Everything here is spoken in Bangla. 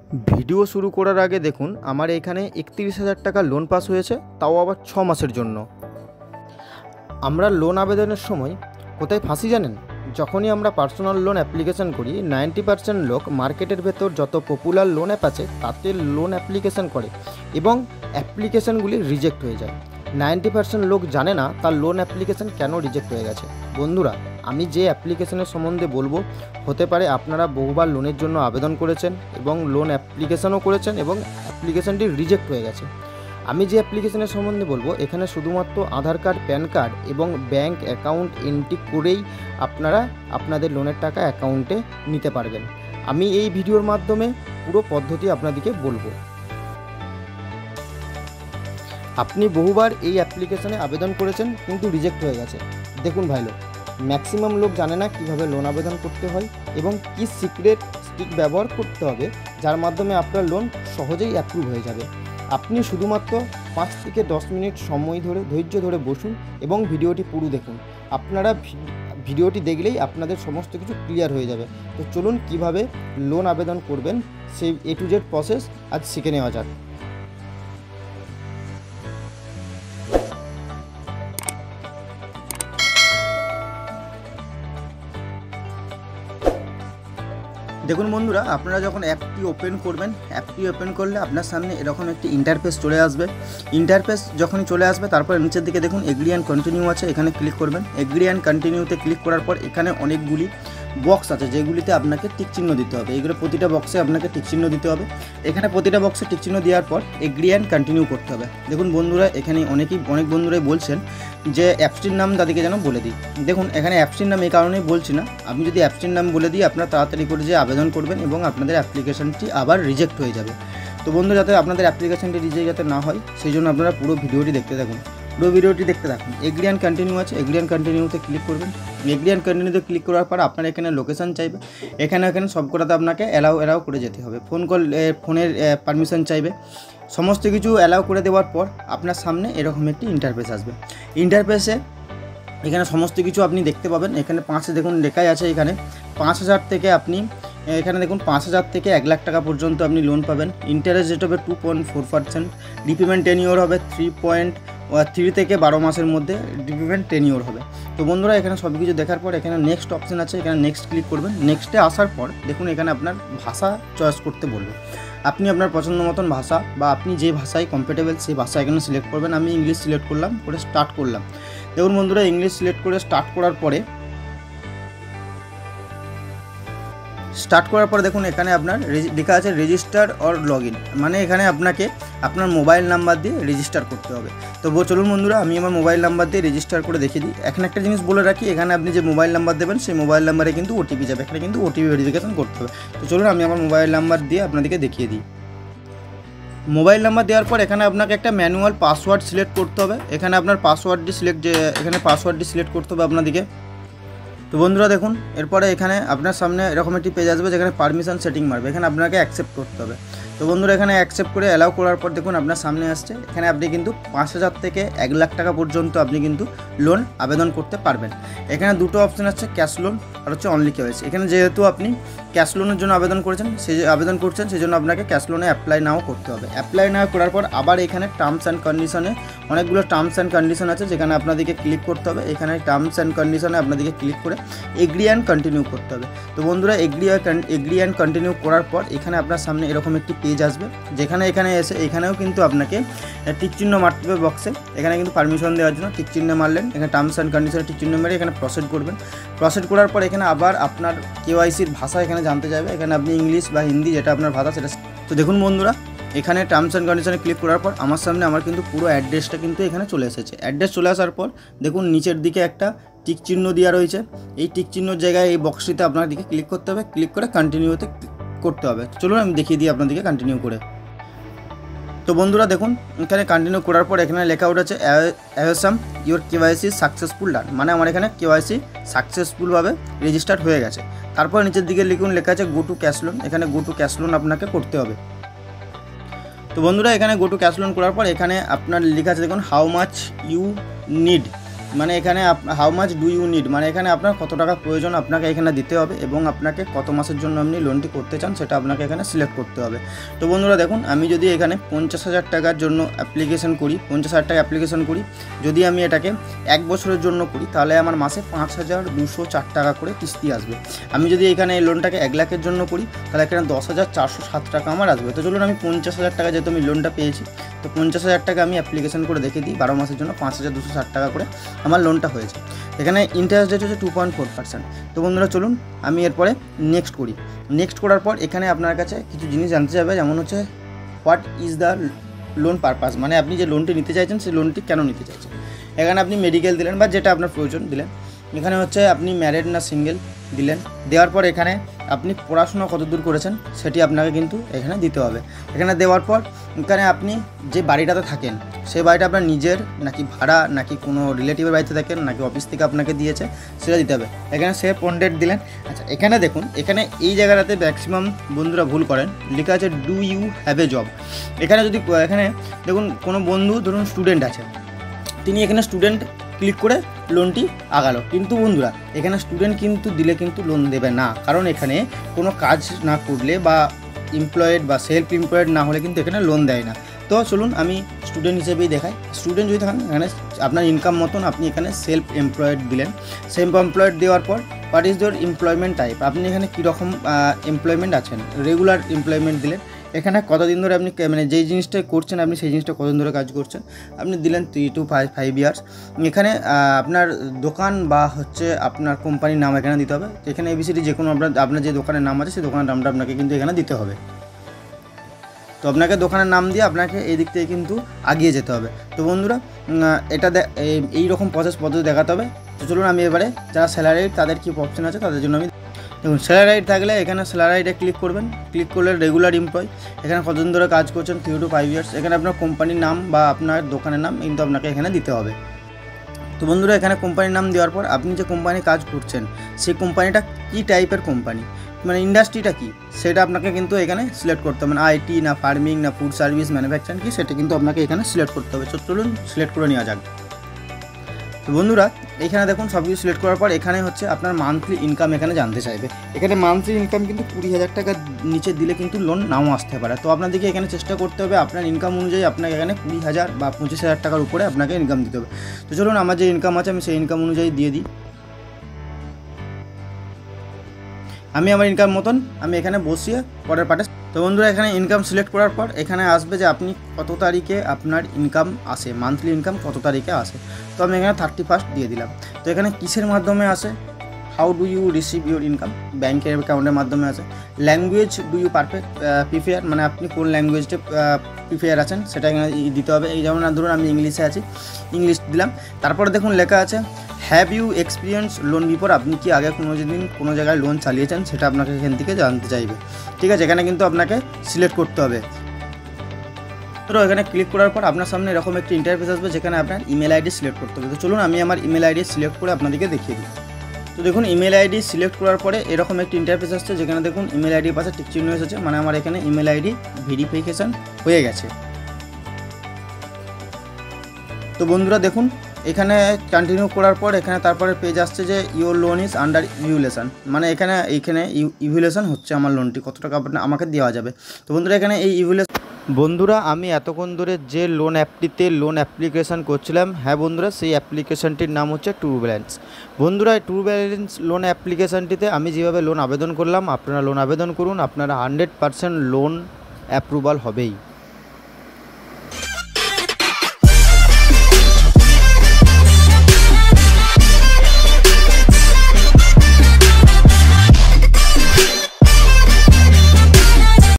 ভিডিও শুরু করার আগে দেখুন আমার এখানে ৩১,০০০ টাকা লোন পাস হয়েছে, তাও আবার ৬ মাসের জন্য। আমরা লোন আবেদনের সময় কোথায় ফাঁসি জানেন? যখনই আমরা পার্সোনাল লোন অ্যাপ্লিকেশন করি 90% লোক মার্কেটের ভেতর যত পপুলার লোন অ্যাপ আছে তাতে লোন অ্যাপ্লিকেশন করে এবং অ্যাপ্লিকেশনগুলি রিজেক্ট হয়ে যায়। 90% লোক জানে না তার লোন অ্যাপ্লিকেশন কেন রিজেক্ট হয়ে গেছে। বন্ধুরা, আমি যে অ্যাপ্লিকেশনের সম্বন্ধে বলবো, হতে পারে আপনারা বহুবার লোনের জন্য আবেদন করেছেন এবং লোন অ্যাপ্লিকেশনও করেছেন এবং অ্যাপ্লিকেশনটি রিজেক্ট হয়ে গেছে। আমি যে অ্যাপ্লিকেশনের সম্বন্ধে বলবো, এখানে শুধুমাত্র আধার কার্ড, প্যান কার্ড এবং ব্যাঙ্ক অ্যাকাউন্ট এন্ট্রি করেই আপনারা আপনাদের লোনের টাকা অ্যাকাউন্টে নিতে পারবেন। আমি এই ভিডিওর মাধ্যমে পুরো পদ্ধতি আপনাদেরকে বলবো। আপনি বহুবার এই অ্যাপ্লিকেশনে আবেদন করেছেন কিন্তু রিজেক্ট হয়ে গেছে। দেখুন ভাই লোক, ম্যাক্সিমাম লোক জানে না কীভাবে লোন আবেদন করতে হয় এবং কী সিক্রেট স্টিক ব্যবহার করতে হবে যার মাধ্যমে আপনার লোন সহজেই অ্যাপ্রুভ হয়ে যাবে। আপনি শুধুমাত্র 5 থেকে 10 মিনিট সময় ধরে ধৈর্য ধরে বসুন এবং ভিডিওটি পুরো দেখুন। আপনারা ভিডিওটি দেখলেই আপনাদের সমস্ত কিছু ক্লিয়ার হয়ে যাবে। তো চলুন কিভাবে লোন আবেদন করবেন সেই A to Z প্রসেস আজ শিখে নেওয়া যাক। দেখুন বন্ধুরা, আপনারা যখন অ্যাপটি ওপেন করবেন, অ্যাপটি ওপেন করলে আপনার সামনে এরকম একটি ইন্টারফেস চলে আসবে। ইন্টারফেস যখনই চলে আসবে তারপর নিচের দিকে দেখুন এগ্রি অ্যান্ড কন্টিনিউ আছে, এখানে ক্লিক করবেন। এগ্রি অ্যান্ড কন্টিনিউতে ক্লিক করার পর এখানে অনেকগুলি বক্স আছে যেগুলিতে আপনাকে টিক চিহ্ন দিতে হবে। এইগুলো প্রতিটা বক্সে আপনাকে টিক চিহ্ন দিতে হবে। এখানে প্রতিটা বক্সে টিক চিহ্ন দেওয়ার পর এগ্রি অ্যান্ড কন্টিনিউ করতে হবে। দেখুন বন্ধুরা, এখানে অনেক বন্ধুরাই বলছেন যে অ্যাপসটির নাম তাদেরকে যেন বলে দিই। দেখুন এখানে অ্যাপসটির নাম এই কারণেই বলছি না, আমি যদি অ্যাপসটির নাম বলে দিই আপনারা তাড়াতাড়ি করে যে আবেদন করবেন এবং আপনাদের অ্যাপ্লিকেশনটি আবার রিজেক্ট হয়ে যাবে। তো বন্ধু, যাতে আপনাদের অ্যাপ্লিকেশনটি রিজেক্ট যাতে না হয় সেই জন্য আপনারা পুরো ভিডিওটি দেখতে থাকুন। এগ্রি অ্যান্ড কন্টিনিউ আছে, এগ্রি অ্যান্ড কন্টিনিউতে ক্লিক করবেন। এগ্রি অ্যান্ড কন্টিনিউতে ক্লিক করার পর আপনার এখানে লোকেশন চাইবে, এখানে সব কটাতে আপনাকে অ্যালাউ করে যেতে হবে। ফোনের পারমিশন চাইবে। সমস্ত কিছু অ্যালাউ করে দেওয়ার পর আপনার সামনে এরকম একটি ইন্টারফেস আসবে। ইন্টারফেসে এখানে সমস্ত কিছু আপনি দেখতে পাবেন। এখানে 5 দেখুন লেখাই আছে, এখানে 5,000 থেকে আপনি এখানে দেখুন 5,000 থেকে 1 লাখ টাকা পর্যন্ত আপনি লোন পাবেন। ইন্টারেস্ট রেট হবে 2.4%, রিপেমেন্ট টেনিওর হবে 3 থেকে 12 মাসের মধ্যে রিপেমেন্ট টেনিওর হবে। তো বন্ধুরা, এখানে সব কিছু দেখার পর এখানে নেক্সট অপশান আছে, এখানে নেক্সট ক্লিক করবেন। নেক্সটে আসার পর দেখুন এখানে আপনার ভাষা চয়েস করতে বলবে। আপনি আপনার পছন্দ মতন ভাষা বা আপনি যে ভাষায় কমফোর্টেবল সেই ভাষা এখানে সিলেক্ট করবেন। আমি ইংলিশ সিলেক্ট করলাম, করে স্টার্ট করলাম। দেখুন বন্ধুরা, ইংলিশ সিলেক্ট করে স্টার্ট করার পরে দেখুন এখানে আপনার লেখা আছে রেজিস্টার অর লগ ইন, মানে এখানে আপনাকে আপনার মোবাইল নাম্বার দিয়ে রেজিস্টার করতে হবে। তো চলুন বন্ধুরা, আমি আমার মোবাইল নাম্বার দিয়ে রেজিস্টার করে দেখিয়ে দিই। এখানে একটা জিনিস বলে রাখি, এখানে আপনি যে মোবাইল নাম্বার দেবেন সেই মোবাইল নাম্বারে কিন্তু ওটিপি যাবে, এখানে কিন্তু ওটিপি ভেরিফিকেশন করতে হবে। তো চলুন আমি আমার মোবাইল নাম্বার দিয়ে আপনাদেরকে দেখিয়ে দিই। মোবাইল নাম্বার দেওয়ার পর এখানে আপনাকে একটা ম্যানুয়াল পাসওয়ার্ড সিলেক্ট করতে হবে। এখানে আপনার পাসওয়ার্ডটি সিলেক্ট করতে হবে আপনাদেরকে। তো বন্ধুরা দেখুন, এরপরে এখানে আপনার সামনে এরকম একটি পেজ আসবে যেখানে পারমিশন সেটিং মারবে, এখানে আপনাকে অ্যাকসেপ্ট করতে হবে। তো বন্ধুরা, এখানে অ্যাকসেপ্ট করে অ্যালাউ করার পর দেখুন আপনার সামনে আসছে, এখানে আপনি কিন্তু 5,000 থেকে 1 লাখ টাকা পর্যন্ত আপনি কিন্তু লোন আবেদন করতে পারবেন। এখানে দুটো অপশান আছে, ক্যাশ লোন আর হচ্ছে অনলি কেওয়াইসি। এখানে যেহেতু আপনি ক্যাশ লোনের জন্য আবেদন করছেন সেই জন্য আপনাকে ক্যাশ লোনে অ্যাপ্লাই নাও করতে হবে। অ্যাপ্লাই নাও করার পর আবার এখানে টার্মস অ্যান্ড কন্ডিশনে অনেকগুলো টার্মস অ্যান্ড কন্ডিশন আছে যেখানে আপনাদেরকে ক্লিক করতে হবে। এখানে টার্মস অ্যান্ড কন্ডিশনে আপনাদেরকে ক্লিক করে এগ্রি অ্যান্ড কন্টিনিউ করতে হবে। তো বন্ধুরা, এগ্রি অ্যান্ড কন্টিনিউ করার পর এখানে আপনার সামনে এরকম একটি পেজ আসবে যেখানে এসে এখানেও কিন্তু আপনাকে টিক চিহ্ন মারতে হবে বক্সে। এখানে কিন্তু পারমিশন দেওয়ার জন্য টিক চিহ্ন মারলেন, এখানে টার্মস অ্যান্ড কন্ডিশনে টিক চিহ্ন মেরে এখানে প্রসিড করবেন। প্রসিড করার পর এখানে আবার আপনার কেওয়াইসির ভাষা এখানে জানতে যাবে, এখানে আপনি ইংলিশ বা হিন্দি যেটা আপনার ভাষা সেটা। তো দেখুন বন্ধুরা, এখানে টার্মস অ্যান্ড কন্ডিশনে ক্লিক করার পর আমার সামনে কিন্তু পুরো অ্যাড্রেসটা কিন্তু এখানে চলে এসেছে। অ্যাড্রেস চলে আসার পর দেখুন নিচের দিকে একটা টিক চিহ্ন দেওয়া রয়েছে। এই টিক চিহ্নর জায়গায় এই বক্সটিতে আপনার দিকে ক্লিক করতে হবে, ক্লিক করে কন্টিনিউতে করতে হবে। চলুন আমি দেখিয়ে দিই আপনাদেরকে কন্টিনিউ করে। তো বন্ধুরা দেখুন, এখানে কন্টিনিউ করার পর এখানে লেখা উঠেছে অ্যাসাম ইউর কেওয়াইসি সাকসেসফুল ডান, মানে আমার এখানে কেওয়াইসি সাকসেসফুলভাবে রেজিস্টার্ড হয়ে গেছে। তারপর নিচের দিকে লেখা আছে গো টু ক্যাশ লোন, এখানে গো টু ক্যাশ লোন আপনাকে করতে হবে। তো বন্ধুরা, এখানে গো টু ক্যাশ লোন করার পর এখানে আপনার লেখা আছে দেখুন হাউ মাচ ইউ নিড, মানে এখানে how much do you need, মানে এখানে আপনার কত টাকা প্রয়োজন আপনাকে এখানে দিতে হবে এবং আপনাকে কত মাসের জন্য আপনি লোনটি করতে চান সেটা আপনাকে এখানে সিলেক্ট করতে হবে। তো বন্ধুরা দেখুন, আমি যদি এখানে 50,000 টাকার জন্য অ্যাপ্লিকেশন করি, 50,000 টাকা অ্যাপ্লিকেশন করি, যদি আমি এটাকে 1 বছরের জন্য করি তাহলে আমার মাসে 5,204 টাকা করে কিস্তি আসবে। আমি যদি এখানে এই লোনটাকে 1 লাখের জন্য করি তাহলে এখানে 10,407 টাকা আমার আসবে। তো চলুন আমি 50,000 টাকা যেহেতু আমি লোনটা পেয়েছি, তো 50,000 টাকা আমি অ্যাপ্লিকেশন করে দেখে দিই, 12 মাসের জন্য 5,260 টাকা করে আমার লোনটা হয়েছে। এখানে ইন্টারেস্ট রেট হচ্ছে 2.4%। তো বন্ধুরা চলুন আমি এরপরে নেক্সট করি। নেক্সট করার পর এখানে আপনার কাছে কিছু জিনিস জানতে চাইবে, যেমন হচ্ছে what is the loan purpose, মানে আপনি যে লোনটি নিতে চাইছেন সেই লোনটি কেন নিতে চাইছেন। এখানে আপনি মেডিকেল দিলেন বা যেটা আপনার প্রয়োজন দিলেন। এখানে হচ্ছে আপনি ম্যারিড না সিঙ্গেল দিলেন। দেওয়ার পর এখানে আপনি পড়াশোনা কতদূর করেছেন সেটি আপনাকে কিন্তু এখানে দিতে হবে। এখানে দেওয়ার পর এখানে আপনি যে বাড়িটাতে থাকেন সেই বাড়িটা আপনার নিজের নাকি ভাড়া, নাকি কোনো রিলেটিভের বাড়িতে থাকেন, নাকি অফিস থেকে আপনাকে দিয়েছে সেটা দিতে হবে। এখানে সেভ অন ডেট দিলেন। আচ্ছা, এখানে দেখুন, এখানে এই জায়গাটাতে ম্যাক্সিমাম বন্ধুরা ভুল করেন, লেখা আছে do you have a job. এখানে যদি এখানে দেখুন কোনো বন্ধু ধরুন স্টুডেন্ট আছে, তিনি এখানে স্টুডেন্ট ক্লিক করে লোনটি আগালো, কিন্তু বন্ধুরা এখানে স্টুডেন্ট কিন্তু দিলে কিন্তু লোন দেবে না, কারণ এখানে কোনো কাজ না করলে বা এমপ্লয়েড বা সেলফ এমপ্লয়েড না হলে কিন্তু এখানে লোন দেয় না। তো চলুন আমি স্টুডেন্ট হিসেবেই দেখাই। স্টুডেন্ট যদি থাকেন এখানে আপনার ইনকাম মতন আপনি এখানে সেলফ এমপ্লয়েড দিলেন। সেলফ এমপ্লয়েড দেওয়ার পর what is your employment type, আপনি এখানে কীরকম এমপ্লয়মেন্ট আছেন, রেগুলার এমপ্লয়মেন্ট দিলেন। এখানে কতদিন ধরে আপনি মানে যেই জিনিসটা করছেন আপনি সেই জিনিসটা কতদিন ধরে কাজ করছেন আপনি দিলেন 3 to 5 ইয়ার্স। এখানে আপনার দোকান বা হচ্ছে আপনার কোম্পানির নাম এখানে দিতে হবে। এখানে এবিসিডি যে কোনো আপনার যে দোকানের নাম আছে সেই দোকানের নামটা আপনাকে কিন্তু এখানে দিতে হবে। তো আপনাকে দোকানের নাম দিয়ে আপনাকে এই দিক থেকে কিন্তু আগিয়ে যেতে হবে। তো বন্ধুরা এটা এই রকম প্রসেস পদ্ধতি দেখাতে হবে। তো চলুন আমি এবারে যারা স্যালারি তাদের কী অপশন আছে তাদের জন্য আমি দেখুন, স্যালারি থাকলে এখানে স্যালারিতে ক্লিক করবেন। ক্লিক করলে রেগুলার এমপ্লয়, এখানে কতদিন ধরে কাজ করছেন 3 to 5 ইয়ার্স। এখানে আপনার কোম্পানির নাম বা আপনার দোকানের নাম কিন্তু আপনাকে এখানে দিতে হবে। তো বন্ধুরা এখানে কোম্পানির নাম দেওয়ার পর আপনি যে কোম্পানি কাজ করছেন সেই কোম্পানিটা কী টাইপের কোম্পানি, মানে ইন্ডাস্ট্রিটা কী সেটা আপনাকে কিন্তু এখানে সিলেক্ট করতে হবে। মানে আইটি না ফার্মিং না ফুড সার্ভিস ম্যানুফ্যাকচারিং কী সেটা কিন্তু আপনাকে এখানে সিলেক্ট করতে হবে। চলুন সিলেক্ট করে নেওয়া যাক। তো বন্ধুরা এখানে দেখুন সব কিছু সিলেক্ট করার পর এখানে হচ্ছে আপনার মান্থলি ইনকাম এখানে জানতে চাইবে। এখানে মান্থলি ইনকাম কিন্তু 20,000 টাকার নিচে দিলে কিন্তু লোন নাও আসতে পারে। তো আপনাদেরকে এখানে চেষ্টা করতে হবে আপনার ইনকাম অনুযায়ী আপনাকে এখানে 20,000 বা 25,000 টাকার উপরে আপনাকে ইনকাম দিতে হবে। তো চলুন আমার যে ইনকাম আছে আমি সেই ইনকাম অনুযায়ী দিয়ে দিই। আমি আমার ইনকাম মতন আমি এখানে বসিয়ে পরের পার্টে। তো বন্ধুরা এখানে ইনকাম সিলেক্ট করার পর এখানে আসবে যে আপনি কত তারিখে আপনার ইনকাম আসে, মান্থলি ইনকাম কত তারিখে আসে। তো আমি এখানে 31st দিয়ে দিলাম। তো এখানে কিসের মাধ্যমে আসে, how do you receive your income, ব্যাঙ্কের অ্যাকাউন্টের মাধ্যমে আসে। ল্যাঙ্গুয়েজ ডু ইউ প্রিফেয়ার, মানে আপনি কোন ল্যাঙ্গুয়েজটা প্রিফেয়ার আছেন সেটা এখানে দিতে হবে। এই যেমন ধরুন আমি ইংলিশে আছি, ইংলিশ দিলাম। তারপরে দেখুন লেখা আছে have you experience loan before, আপনি কি আগে কোনো জায়গায় লোন চালিয়েছেন সেটা আপনাকে এখান থেকে জানতে চাইবে। ঠিক আছে, এখানে কিন্তু আপনাকে সিলেক্ট করতে হবে। তো এখানে ক্লিক করার পর আপনার সামনে এরকম একটি ইন্টারফেস আসবে যেখানে আপনার ইমেল আইডি সিলেক্ট করতে হবে। তো চলুন আমি আমার ইমেল আইডি সিলেক্ট করে আপনাদেরকে দেখিয়ে দিই। তো দেখুন ইমেল আইডি সিলেক্ট করার পরে এরকম একটি ইন্টারফেস আসছে যেখানে দেখুন ইমেল আইডির পাশে টিক চিহ্ন এসেছে, মানে আমার এখানে ইমেল আইডি ভেরিফিকেশান হয়ে গেছে। তো বন্ধুরা দেখুন এখানে কন্টিনিউ করার পর এখানে তারপরে পেজ আসছে যে your loan is under evaluation, মানে এখানে ইভ্যালুয়েশন হচ্ছে আমার লোনটি কত টাকা আমাকে দেওয়া যাবে। তো বন্ধুরা এখানে এই বন্ধুরা আমি এতক্ষণ ধরে যে লোন অ্যাপটিতে লোন অ্যাপ্লিকেশান করছিলাম, হ্যাঁ বন্ধুরা সেই অ্যাপ্লিকেশানটির নাম হচ্ছে ট্রু ব্যালেন্স। বন্ধুরা এই ট্রু ব্যালেন্স লোন অ্যাপ্লিকেশানটিতে আমি যেভাবে লোন আবেদন করলাম আপনারা লোন আবেদন করুন, আপনারা 100% লোন অ্যাপ্রুভাল হবেই।